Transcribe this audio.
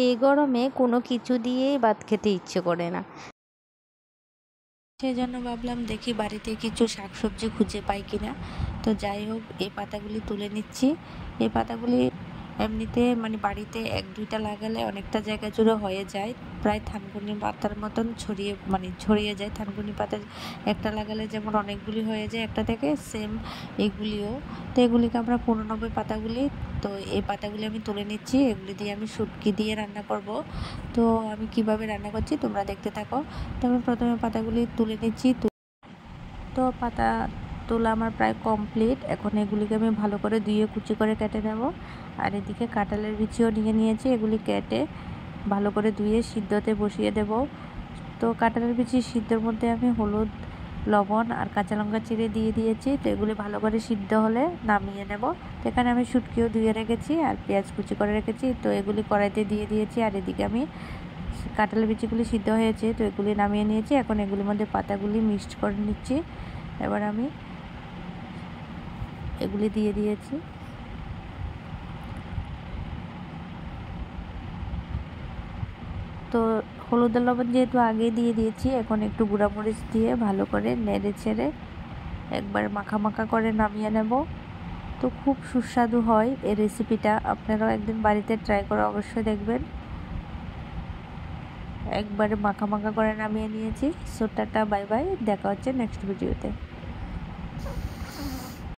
এই গরমে কোনো কিছু দিয়েই ভাত খেতে ইচ্ছে করে না। সেজন্য ভাবলাম দেখি বাড়িতে কিছু শাকসবজি খুঁজে পাই কিনা। তো যাই হোক, এই পাতাগুলি তুলে নিচ্ছি। এই পাতাগুলি এমনিতে মানে বাড়িতে 1-2টা লাগালে অনেকটা জায়গা জুড়ে হয়ে যায়, প্রায় থানকুনি পাতার মতন ছড়িয়ে যায়। থানকুনি পাতা একটা লাগালে যেমন অনেকগুলি হয়ে যায় একটা থেকে, সেম এগুলিও। তো এগুলিকে আমরা 95 পাতাগুলি, তো এই পাতাগুলি আমি তুলে নিচ্ছি। এগুলি দিয়ে আমি শুটকি দিয়ে রান্না করব। তো আমি কিভাবে রান্না করছি তোমরা দেখতে থাকো। তো আমি প্রথমে পাতাগুলি তুলে নিচ্ছি। তো পাতা তোলা আমার প্রায় কমপ্লিট। এখন এগুলিকে আমি ভালো করে ধুয়ে কুচি করে কেটে নেব। আর এদিকে কাঁঠালের বিচিও নিয়ে নিয়েছি, এগুলি কেটে ভালো করে ধুয়ে সিদ্ধতে বসিয়ে দেব। তো কাঁঠালের বিচি সিদ্ধর মধ্যে আমি হলুদ, লবণ আর কাঁচা লঙ্কা চিড়ে দিয়ে দিয়েছি। তো এগুলি ভালো করে সিদ্ধ হলে নামিয়ে নেব। তো এখানে আমি শুটকিও ধুয়ে রেখেছি আর পেঁয়াজ কুচি করে রেখেছি। তো এগুলি কড়াইতে দিয়ে দিয়েছি। আর এদিকে আমি কাঁঠালের বিচিগুলি সিদ্ধ হয়েছে, তো এগুলি নামিয়ে নিয়েছি। এখন এগুলির মধ্যে পাতাগুলি মিক্সড করে নিচ্ছি। এবার আমি এগুলি দিয়ে দিয়েছি। তো হলুদ আর লবণ যেহেতু আগে দিয়ে দিয়েছি, এখন একটু গুঁড়ামরিচ দিয়ে ভালো করে নেড়ে ছেড়ে একবার মাখা মাখা করে নামিয়ে নেব। তো খুব সুস্বাদু হয় এই রেসিপিটা, আপনারাও একদিন বাড়িতে ট্রাই করে অবশ্যই দেখবেন। একবারে মাখা মাখা করে নামিয়ে নিয়েছি। সো টাটা, বাই বাই, দেখা হচ্ছে নেক্সট ভিডিওতে।